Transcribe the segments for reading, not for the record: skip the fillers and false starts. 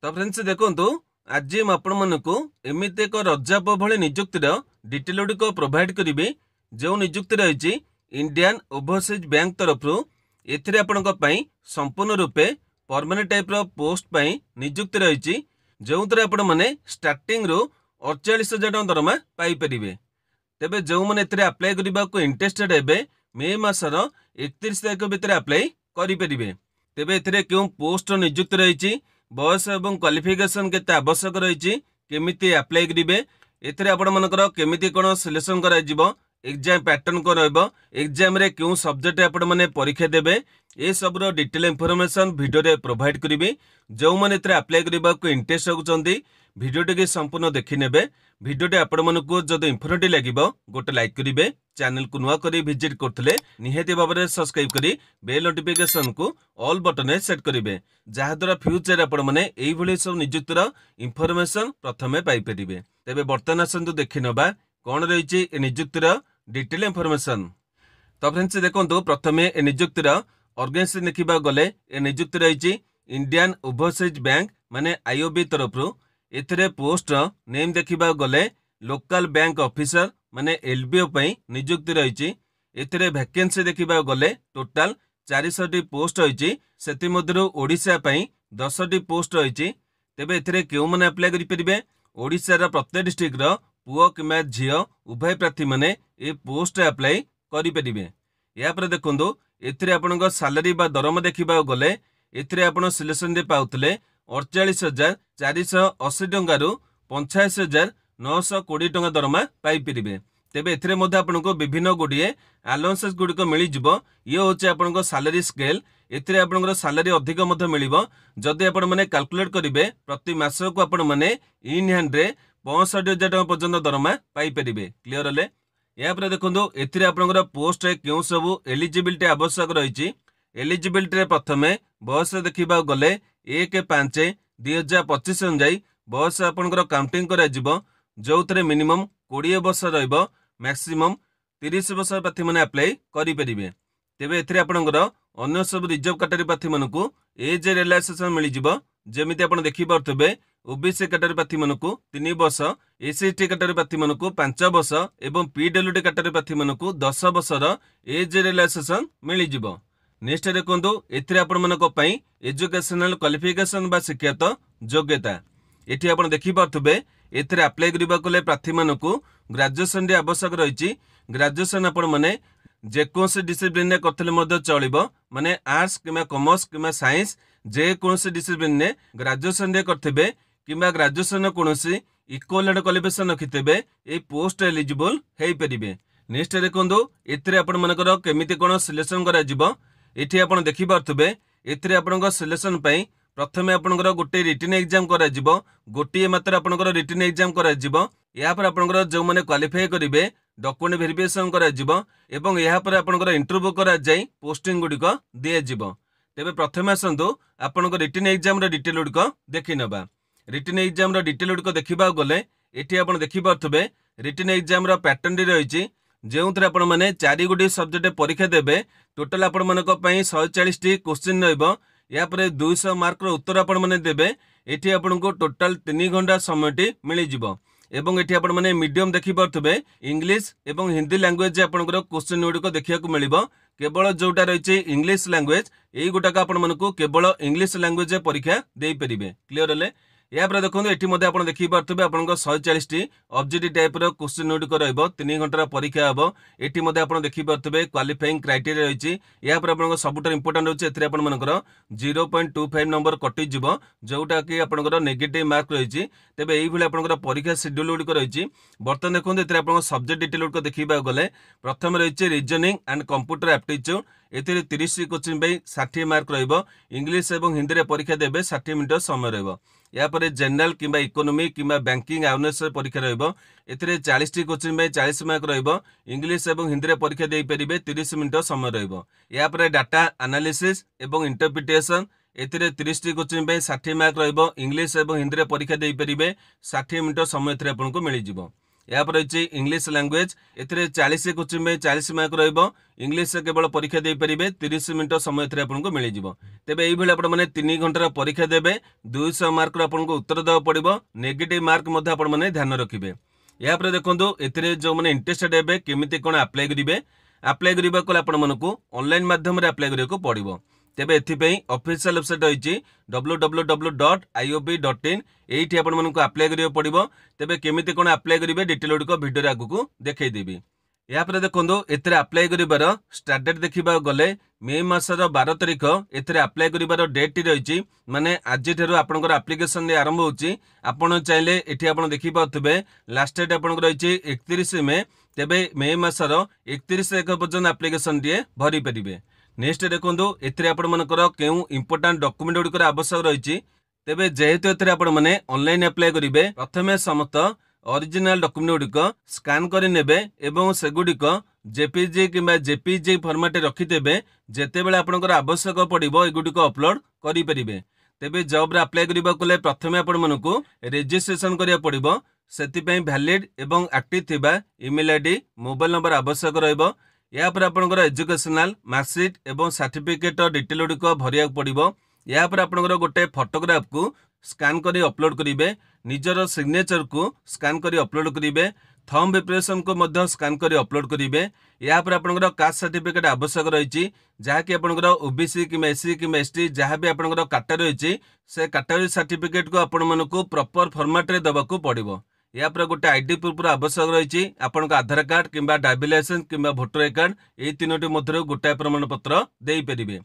तो फ्रेंड्स देखो आज आपण मानक एमती एक रजाप भली निजुक्तिर डिटेल गुड़िक प्रोवाइड करी जो निजुक्ति रही इंडियन ओवरसीज बैंक तरफ एथिरे आपंपाई संपूर्ण रूपे परमानेंट टाइप पोस्ट निजुक्ति रही जो आपण मैंने स्टार्टिंग रु 48,000 टଙ୍କା दरमा पाइपर। तेबे जो मैंने अप्लाई करने को इंटरेस्टेड हे मे मासर 31 तारीख भितर अप्लाई करेंगे। तेबे एथिरे क्यों पोस्ट निजुक्ति रही बयस एवं क्वालिफिकेशन केते आवश्यक रही केमिति अप्लाई करेंगे एथिरे आपण मानकर केमिति कोन सिलेक्शन करा जिवो एग्जाम पैटर्न को रहबो एग्जाम रे क्यों सब्जेक्ट आपण माने परीक्षा देबे ए सब रो डिटेल इंफॉर्मेशन वीडियो रे प्रोवाइड करिवे। जो माने एथिरे अप्लाई करबा को इंटरेस्ट रखुचंदी वीडियो टी संपूर्ण देखि नेबे। वीडियो टी आपण मानकु जदि इंफॉर्मेटिव लागिबो गोटे लाइक करिवे, चैनल को नुआ करी विजिट करथले निहेति भाबरे सब्सक्राइब करी बेल नोटिफिकेशन को ऑल बटन रे सेट करिवे जहा द्वारा फ्यूचर आपण माने एई भली सब नियुक्तिर इंफॉर्मेशन प्रथमे पाई परिबे। तेबे वर्तमान आसंतु देखि नबा कोन रहिछि ए नियुक्तिर डिटेल इंफॉर्मेशन। तो फ्रेंड्स देखो प्रथमे ए नियुक्तिर ऑर्गेनाइजेशन देखिबा गले ए नियुक्ति रही इंडियन ओवरसीज बैंक माने आईओबी तरफ एथिरे पोस्ट नेम देखिबा गले लोकल बैंक ऑफिसर माने एलबीओ पई नियुक्ति रही एथिरे वैकेंसी देखिबा गले टोटल 400 पोस्ट रही सेति मध्यरु ओडिशा पई 10 पोस्ट रही। तेबे एथिरे केउ माने अप्लाई करि परिबे ओडिशा रा प्रत्येक डिस्ट्रिक्ट रो पुओ किमा झियो उभय प्रार्थी माने ए पोस्ट अप्लाई करि परिबे। या पर देखंदो एथिरे आपनक सैलरी बा दरमा देखिबा गले एथिरे आपण सिलेक्शन दे पाउतले 48,480 टଙ୍କା रु 85,920 टଙ୍କା दरमा पाई परिबे। तेबे एथिरे मध्ये आपनको विभिन्न गुडिए अलाउंसेस गुडिक मिली जिवो। ये होचे आपनको सैलरी स्केल एथिरे आपनकर सैलरी अधिक मध्ये मिलिबो जदि आपण माने कैलकुलेट करिवे प्रति मास को आपण माने इन हैंड रे 65,000 टଙ୍କା पर्यंत दरमा पाई परिबे। क्लियर हले या पर देखंदो एथिरे आपनकर पोस्ट रे केउ सब एलिजिबिलिटी आवश्यक रही। एलिजिबिलिटी रे प्रथमे बयस देखिबा गले 1/5/2025 अनुसार बयस आपनकर काउंटिंग करा जिवो जो थरे मिनिमम 20 वर्ष रहइबो मैक्सिमम 30 वर्ष प्रार्थी माने अप्लाई करि परिबे। तेबे एथिरे आपनकर अन्य सब रिजर्व कैटेगरी प्रार्थी मानकु एज रिलैक्सेशन मिली जिवो जेमिति आपण देखि परतबे ओबीसी कैटेगरी प्रार्थी मानकु 3 वर्ष, एससी कैटेगरी प्रार्थी मानकु 5 वर्ष एवं पीडब्ल्यूडी कैटेगरी प्रार्थी मानकु 10 वर्षर एज रिलैक्सेशन मिली जिवो। नेक्स्ट देखंदो एथिरे आपण मानक पई एजुकेशनल क्वालिफिकेशन बा शिक्षागत योग्यता एठी आपण देखि परतबे एथिरे अप्लाई करिबा कोले प्रार्थी मानकु ग्रेजुएशन रे आवश्यक रही। ग्रेजुएशन आपण माने जेकोसी डिसिप्लिन रे करथले मध्ये चलिबो माने आर्ट्स किमा कॉमर्स किमा साइंस जेकोसी डिसिप्लिन रे ग्रेजुएशन रे करथबे किमा ग्रेजुएशन कोनोसी इक्विवेलेंट क्वालिफिकेशन रखितबे ए पोस्ट एलिजिबल हेई परिबे। नेक्स्ट देखंदो एथिरे आपण मानकर केमिति कोन सिलेक्शन करा जिवो एठी आपण देखि परतबे एथिरे आपनक सिलेक्शन पई प्रथमे आपनकर गोटे रिटन एग्जाम करा जिवो गोटे मात्र आपनकर रिटन एग्जाम करा जिवो। या पर आपनकर जो माने क्वालिफाई करिवे डॉक्यूमेंट वेरिफिकेशन करा जिवो एवं या पर आपनकर इंटरव्यू करा जाई पोस्टिंग गुडिक दिया जिवो। तेबे प्रथमे आसंतु आपनकर रिटन एग्जाम रो डिटेल गुडिक देखि नबा। रिटन एग्जाम रो डिटेल गुडिक देखिबा गले एठी आपण देखि परतबे रिटन एग्जाम रो पैटर्न रे रहिछि जो आपण माने 4 गोटी सब्जेक्ट परीक्षा देबे टोटल आपण मानक पई 140 टी क्वेश्चन रहइबो। या पर 200 मार्क रो उत्तर आपण माने देबे एठी आपण को टोटल 3 घंटा समय टी मिली जिवो एवं एठी आपण माने मीडियम देखि परतबे इंग्लिश एवं हिंदी लैंग्वेज आपण को क्वेश्चन गुडिक देखिया को मिलिबो। केवल जोटा रहिछि इंग्लिश लैंग्वेज एई गोटाक आपण मानकु केवल इंग्लिश लैंग्वेज परीक्षा देई परिबे। क्लियर हले या पर देखो एठी मध्ये आपण देखि परतबे आपण 140 टी ऑब्जेक्टिव टाइप रो क्वेश्चन गुडिक रहइबो 3 घंटा परीक्षा हबो। एठी मध्ये आपण देखि परतबे क्वालिफाइंग क्राइटेरिया रहिछि। या पर आपण सबुटर इंपोर्टेंट होछि एथिरे आपण मानकर 0.25 नंबर कटि जिवो जोटा कि आपनकर नेगेटिव मार्क रहिछि। तेबे एई भली आपनकर परीक्षा शेड्यूल गुडिक रहिछि। बर्तन देखो एथिरे आपण सब्जेक्ट डिटेल गुडिक देखिबा गले प्रथम रहिछि रीजनिंग एंड कंप्यूटर एप्टीट्यूड एथिरे 30 क्वेश्चन बई 60 मार्क रहइबो। इंग्लिश एवं हिंदी रे परीक्षा देबे 60 मिनिट समय रहइबो। या पर जनरल किंबा इकोनॉमी किंबा बैंकिंग अवेयरनेस परीक्षा रहइबो एथिरे 40 टी क्वेश्चन बई 40 मार्क रहइबो। इंग्लिश एवं हिंदी रे परीक्षा देई परिबे 30 मिनिट समय रहइबो। या पर डाटा एनालिसिस एवं इंटरप्रिटेशन एथिरे 30 टी क्वेश्चन बई 60 मार्क रहइबो। इंग्लिश एवं हिंदी रे परीक्षा देई परिबे 60 मिनिट समय एथिरे आपनको मिलि जिवो। यहाँ रही इंग्लिश लैंग्वेज ए 40 क्वेश्चन में 40 मार्क रहिबो। इंग्लिश केवल परीक्षा दे पारिबे 30 मिनिट समय एथिरे आपनको मिल जिवो। तेबे एई भली आपण माने 3 घंटार परीक्षा देबे 200 मार्क रो आपनको उत्तर देबा पड़िबो। नेगेटिव मार्क मध्ये आपण माने ध्यान रखिबे। या पर देखंतु एथिरे जो माने इंटरेस्टेड हेबे केमिति कोन अप्लाई करिवे अप्लाई करिबा कोले आपण मानकु ऑनलाइन माध्यम रे अप्लाई करिएको पड़िबो। तेबे एथिपई ऑफिशियल वेबसाइट रही www.iob.in एठी आपण मानकु अप्लाई करियो पड़िबो। तेबे केमिति कोन अप्लाई करिवे डिटेल गुडको वीडियो रे आगुकु देखै देबी। या पर देखंतु एथिरे अप्लाई करिबार स्टार्ट डेट देखिबा गले मे मासर 12 तारिख एथिरे अप्लाई करिबार डेट रही माने आज ठेरु आपनकर एप्लिकेशन रे आरंभ होची। आपण चाहिले एठी आपण देखि पाथबे लास्ट डेट आपनकर रही 31 मे। तेबे मे मासर 31 एक पर्यंत एप्लिकेशन दिए भरी परिबे। नेक्स्ट देखंतु एथिरे आपण मानकर केउ इंपोर्टेंट डॉक्यूमेंट गुडकर आवश्यक रही। तेबे जेहेतु एथिरे आपण माने ऑनलाइन अप्लाई करिवे प्रथमे समस्त ओरिजिनल डॉक्यूमेंट गुडिक स्कैन करि नेबे एवं से गुडिक जेपीजी किंबा जेपीजी फॉर्मेट रखितेबे। जेतेबेले आपनकर आवश्यक पड़िबो एगुडिक अपलोड करि परिबे। तेबे जॉब रे अप्लाई करिबा कोले प्रथमे आपण मानकु रजिस्ट्रेशन करिया पड़िबो। सेति पई वैलिड एवं एक्टिव थिबा ईमेल आईडी मोबाइल नंबर आवश्यक रहइबो। या पर आपनकर एजुकेशनल मार्कशीट एवं सर्टिफिकेट डिटेल गुडिक भरिया पड़िबो। या पर आपनकर गोटे फोटोग्राफ को स्कैन करी अपलोड करिवे। निजर सिग्नेचर को स्कैन करी अपलोड करिवे। थंब इंप्रेशन को मध्य स्कैन करी अपलोड करिवे। या पर आपनकर कास्ट सर्टिफिकेट आवश्यक रही जहाँ कि आपनकर ओबीसी कि एससी कि एसटी जहाँ भी आपनकर कैटेगरी रही से कैटेगरी सर्टिफिकेट को आपण मानकु प्रॉपर फॉर्मेट रे दबाकू पड़िबो। या पर गोटे आईडी प्रूफ आवश्यक रही आपनका आधार कार्ड किंबा ड्राइविंग लाइसेंस किंबा वोटर आई कार्ड एई तीनोटी मध्य गोटाए प्रमाण पत्र दे परिबे।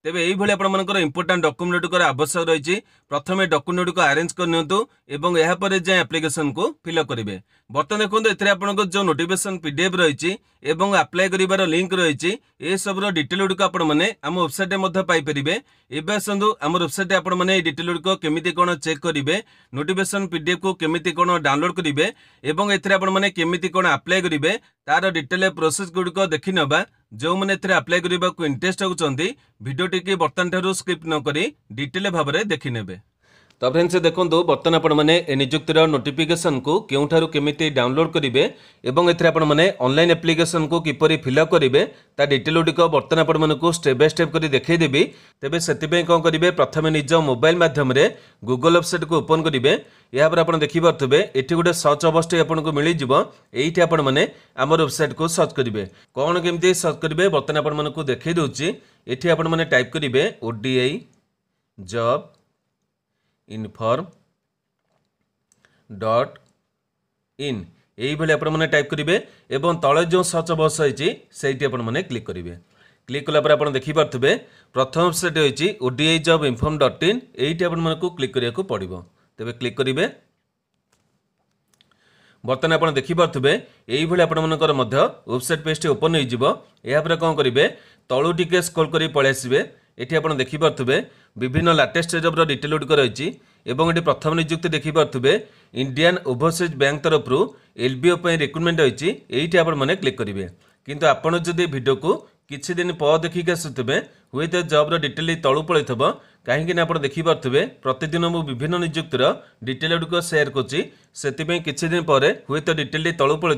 तेबे एई भली आपण मानकर इंपोर्टेंट डॉक्यूमेंट गुडकर आवश्यक रही। प्रथमे डॉक्यूमेंट को अरेंज करनियंतु एवं एहा परे जे एप्लिकेशन को फिलअप करिवे। बर्तमान देखंतु एथिरे आपनको जो नोटिफिकेशन पीडीएफ रही एवं अप्लाई करिवार लिंक रही ए सबरो डिटेल गुडको आपण माने हम वेबसाइट रे मध्य पाई परिबे। एबे आसंदु हम वेबसाइट रे आपण माने डिटेल गुडको केमिति कोन चेक करिवे नोटिफिकेशन पीडीएफ को केमिति कोन डाउनलोड करिवे एवं एथिरे आपण माने केमिति कोन अप्लाई करिवे तार डिटेल प्रोसेस गुडको देखि नबा। जो मैंने अप्लाई करने को इंटरेस्ट होती वीडियो टी बर्तमान ठार स्किप न करी डिटेल भाव में देखि नेबे। तो फ्रेंड्स देखो बर्तमान आपण मैंने नियुक्तिर नोटिफिकेशन को केउठारु केमिति डाउनलोड करेंगे एवं एथिरे आपण मैंने ऑनलाइन एप्लिकेशन को किपरि फिलअप करेंगे ता डिटेल गुडिक बर्तमान आपण मानकु स्टेप बाय स्टेप करी देखै देबी। तेबे सेतिपै कोन करिवे प्रथमे निज मोबाइल माध्यम रे गूगल वेबसाइट को ओपन करिवे। या पर आपण देखि पारथबे एठी गुटे सर्च अवस्था आपनको मिलि जिवो। एठी आपण माने हमर वेबसाइट को सर्च करिवे। कोन केमिति सर्च करिवे बर्तमान आपण मानकु देखै दोछि। एठी आपण माने टाइप करिवे ODI job inform dot in यही भाई आपण मैंने टाइप करेंगे एवं तले जो सर्च बक्स होती से क्लिक करेंगे। क्लिक कला आप देखी पारे प्रथम वेबसाइट होती ODI job inform dot in यही आपको क्लिक करने पड़ो। तेरे क्लिक करेंगे बर्तमान आप देखी पारे यही भाई आपर वेबसाइट पेज ओपन हो कौन करेंगे तलू टिके स्क्रॉल कर पलि आसबे। ये आप देखी पारे विभिन्न लेटेस्ट जॉब डिटेल गुडिक रही एवं ये प्रथम नियुक्ति देखी पारे इंडियन ओवरसीज बैंक तरफ एलबीओ रिक्रुटमेंट रही यही आप क्लिक करेंगे। किंतु आपड़ जदि वीडियो को किछि दिन पर देखिक आसुवे हुए तो जॉब डिटेल तलू पलि कहीं आप देखी पारे प्रतिदिन मु विभिन्न नियुक्तिर डिटेल गुडिक सेयार करें किछि दिन पर हुए तो डिटेल तलू पलि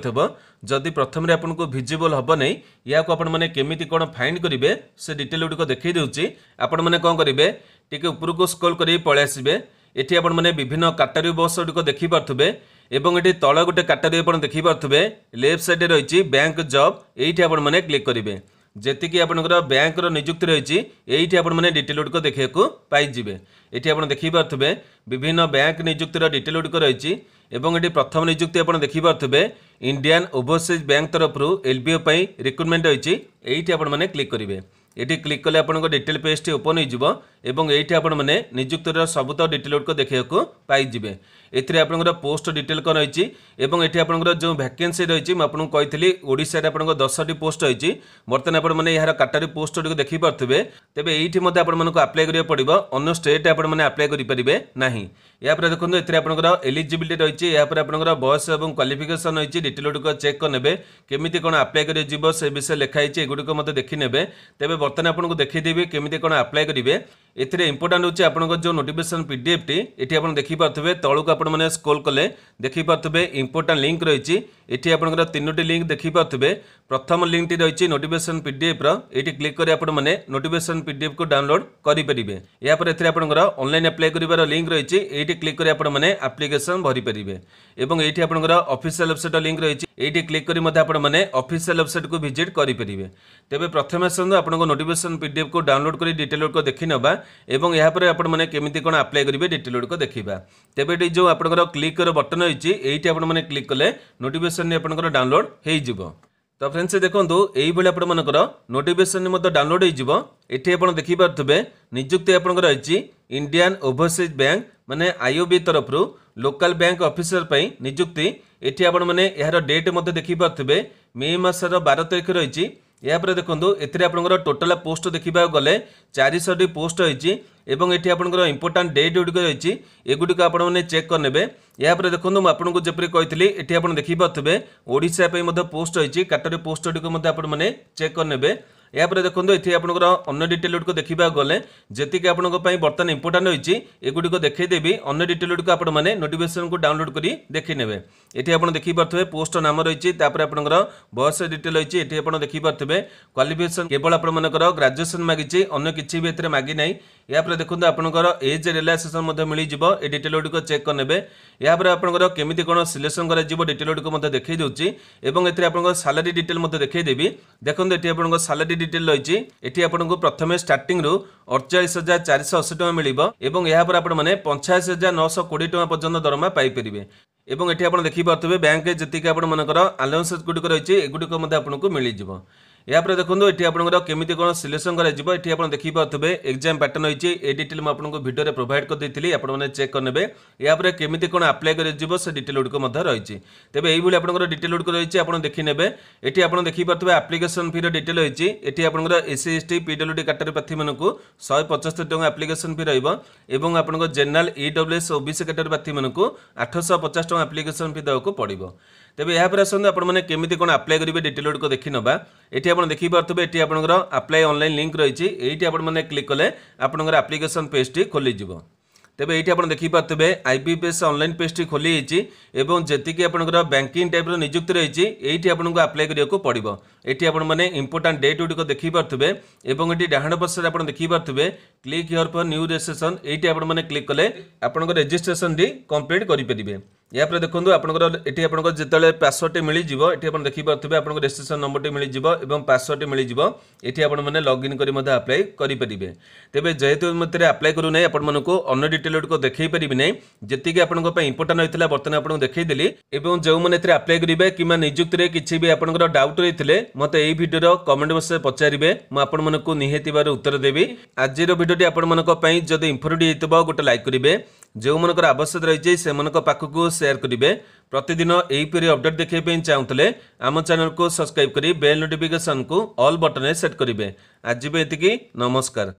जदि प्रथम आपको भिजिबल हम नहीं या आपने केमिति कौन फाइंड करेंगे से डिटेल गुडिक देखी दूसरी आपण मैंने कौन करेंगे टिके उपरको स्क्रॉल कर पलि आसबे। एठी आपण माने विभिन्न कैटेगरी बॉक्स गुडिक देखि पारथबे एवं एठी तळ गोटे कैटेगरी आपण देखि पारथबे लेफ्ट साइड रे रहिछि बैंक जॉब एठी आपण माने क्लिक करिवे। जेति कि आपनकर बैंक रो नियुक्ति रहिछि एठी आपण माने डिटेल गुडिक देखियाकू पाइ जिवे। एठी आपण देखि पारथबे विभिन्न बैंक नियुक्ति रो डिटेल गुडिक रहिछि एवं एठी प्रथम नियुक्ति आपण देखि पारथबे इंडियन ओवरसीज बैंक तरफ एलबीओ पई रिक्रुटमेंट रहिछि एठी आपण माने क्लिक करिवे। ये क्लिक कले आप डिटेल पेज टी ओपन हो एवं ये आप नियुक्तिर सबुत डिटेल गुडिक देखा पाइबे। एथिरे आपनकर पोस्ट डिटेल कौन रही ये आपनकर जो वैकेंसी रही मुझे कही ओडिशा रे आपनकर 10टी पोस्ट रही बर्तमान आप यार कैटेगरी पोस्ट गुडिक देखी पारे तेज ये आपको अप्लाई करा पड़ो अन्य स्टेट आपने अप्लाई करेंगे ना। या देखो ये आपनकर एलिजिबिलिटी रही आपनकर बयस और क्वालिफिकेशन रही डिटेल गुडिक चेक करे केमिति कौन अप्लाई कर से विषय लिखाई एगुड़िक देखी ने तेज बर्तमान आपको देखीदेवी केमिति कौन अप्लाई करेंगे। एथिरे इंपोर्टेंट होची आपनको जो नोटिफिकेशन पीडीएफ टी एठी आपण देखि पारथबे तळुक आपण माने स्क्रॉल कले देखि पारथबे इंपोर्टेंट लिंक रहिची एठी आपनकर तीनोटी लिंक देखि पारथबे प्रथम लिंक टी रहिची नोटिफिकेशन पीडीएफ रो एठी क्लिक करी आपण माने नोटिफिकेशन पीडीएफ को डाउनलोड करि परिबे या पर एथिरे आपनकर ऑनलाइन अप्लाई करिवार लिंक रहिची एठी क्लिक करी आपण माने एप्लीकेशन भरि परिबे एवं एठी आपनकर ऑफिशियल वेबसाइट लिंक रहिची एठी क्लिक करी मध्ये आपण माने ऑफिशियल वेबसाइट को विजिट करि परिबे तेबे प्रथम आसन आपनको नोटिफिकेशन पीडीएफ को डाउनलोड करी डिटेल को देखि नबा एवं यहाँ पर आपण माने केमिति कोन अप्लाई करिवे डिटेल को देखिबा तेबे जो आपनकर क्लिक कर बटन होइची एठी आपण माने क्लिक कले नोटिफिकेशन आपनकर डाउनलोड हेइ जिवो तो फ्रेंड्स देखंतु एई बेले आपण मानकर नोटिफिकेशन मते डाउनलोड हेइ जिवो एठी आपण देखि पारथबे नियुक्ति आपनकर रहिची इंडियन ओवरसीज बैंक माने आईओबी तरफ रु लोकल बैंक ऑफिसर पई नियुक्ति एठी आपण माने यार डेट मते देखि पारथबे मे मासर 12 तारिख रहिची या पर देखंतु एथिरे आपनकर टोटल पोस्ट देखिबा गले 400 टी पोस्ट होइची एवं एठी आपनकर इंपोर्टेंट डेट गुडी होइची एगुडी को आपण माने चेक करनेबे या पर देखंतु म आपनको जेपरि कहितली एठी आपण देखि पाथबे ओडिसा पई मते पोस्ट होइची काटरी पोस्ट गुडी को मते आपण माने चेक करनेबे या पर देखंतु एठी आपनकर अन्य डिटेल को देखिबा गले जेति के आपनको पई बर्तन इंपोर्टेंट होइची एगुडी को देखै देबी अन्य डिटेल को आपण माने नोटिफिकेशन को डाउनलोड करी देखि नेबे एठी आपण देखि पाथबे पोस्ट नाम रहिची तापर आपनकर बयस डिटेल होइची एठी आपण देखि पाथबे क्वालिफिकेशन केवल आपण मानकर ग्रेजुएशन मागिची अन्य किछि भी एतरे मागी नै या पर देखंतु आपनकर एज रिलैक्सेशन मध्ये मिली जिवो ए डिटेल को चेक करनेबे या पर आपनकर केमिति कोन सिलेक्शन करा जिवो डिटेल को मध्ये देखै दोची एवं एतरे आपनकर सैलरी डिटेल मध्ये देखै देबी देखंतु एठी आपनकर सैलरी डिटेल रहिची एठी आपनको प्रथमे स्टार्टिंग रु 48480 टका मिलिबो एवं या पर आपण माने 85920 टका पर्यंत दरमा पाई परिबे एवं एठी आपण देखि पारथबे बैंक जति के आपण मानकर अलाउंसेस गुडी को रहिची एगुडी को मध्ये आपनको मिली जिवो या पर देखंतु एठी आपनकर केमिति कोन सिलेक्शन करा जिवो एठी आपण देखि पारथबे एग्जाम पैटर्न होइची ए डिटेल म आपनको वीडियो रे प्रोवाइड कर देथिली आपण माने चेक करनेबे या पर केमिति कोन अप्लाई करे जिवो से डिटेल को मध्ये रहिची तेबे एई भली आपनकर डिटेल को रहिची आपण देखि नेबे एठी आपण देखि पारथबे एप्लीकेशन फी रो डिटेल होइची एठी आपनकर एससी एसटी पीडब्ल्यूडी कैटेगरी प्रार्थी मानकु 175 टका एप्लीकेशन फी रहइबो एवं आपनकर जनरल ईडब्ल्यूएस ओबीसी कैटेगरी प्रार्थी मानकु 850 टका एप्लीकेशन फी देବାକୁ पड़िबो तेबे या पर आसंद आपण माने केमिति कोन अप्लाई करिवे डिटेल को देखि नबा एठी आपण देखि पारथबे एठी आपनकर अप्लाई ऑनलाइन लिंक रहिची एठी आपण माने क्लिक कले आपनकर एप्लीकेशन पेज टी खोली जिवो तेबे एठी आपण देखि पारथबे आईबीपीएस ऑनलाइन पेज टी खोली हिची एवं जेति के आपनकर बैंकिंग टाइप रो नियुक्ति रहिची एठी आपनको अप्लाई करियाको पड़िबो एठी आपण माने इंपोर्टेंट डेट गुडी को देखि पारथबे एवं एठी डाहाण पार्श्व आपण देखि पारथबे click here for new registration एठी आपण माने क्लिक कले आपनकर रजिस्ट्रेशन डी कंप्लीट करि परिबे या पर देखंतु आपनकर एठी आपनकर जेतले पासवर्ड टी मिली जिवो एठी आपण देखि पारथबे आपनकर रजिस्ट्रेशन नंबर टी मिली जिवो एवं पासवर्ड टी मिली जिवो एठी आपण माने लॉगिन करी मध्ये अप्लाई करि परिबे तेबे जेहेतु मते अप्लाई करू नै आपण मानको अन्य डिटेल को देखै परिबे नै जेति के आपनको पे इंपोर्टेंट होइतला बर्तन आपनको देखै देली एवं जेउ माने एथरे अप्लाई करिवे किमा नियुक्ति रे किछि भी आपनकर डाउट रहितले मते एई वीडियो रो कमेंट बॉक्स रे पचारिबे म आपण मानको निहेति बार उत्तर देबी आज रो वीडियो टी आपण मानको पई जदि इंफॉर्मेटिव हेतबो गोटे लाइक करिवे जो मनकर आवश्यक रही से पाखक शेयर करेंगे प्रतिदिन यहीपरि अपडेट देखा चाहूले आम चैनल को सब्सक्राइब करी बेल नोटिफिकेशन को ऑल बटन सेट करेंगे आज भी एतिकी नमस्कार।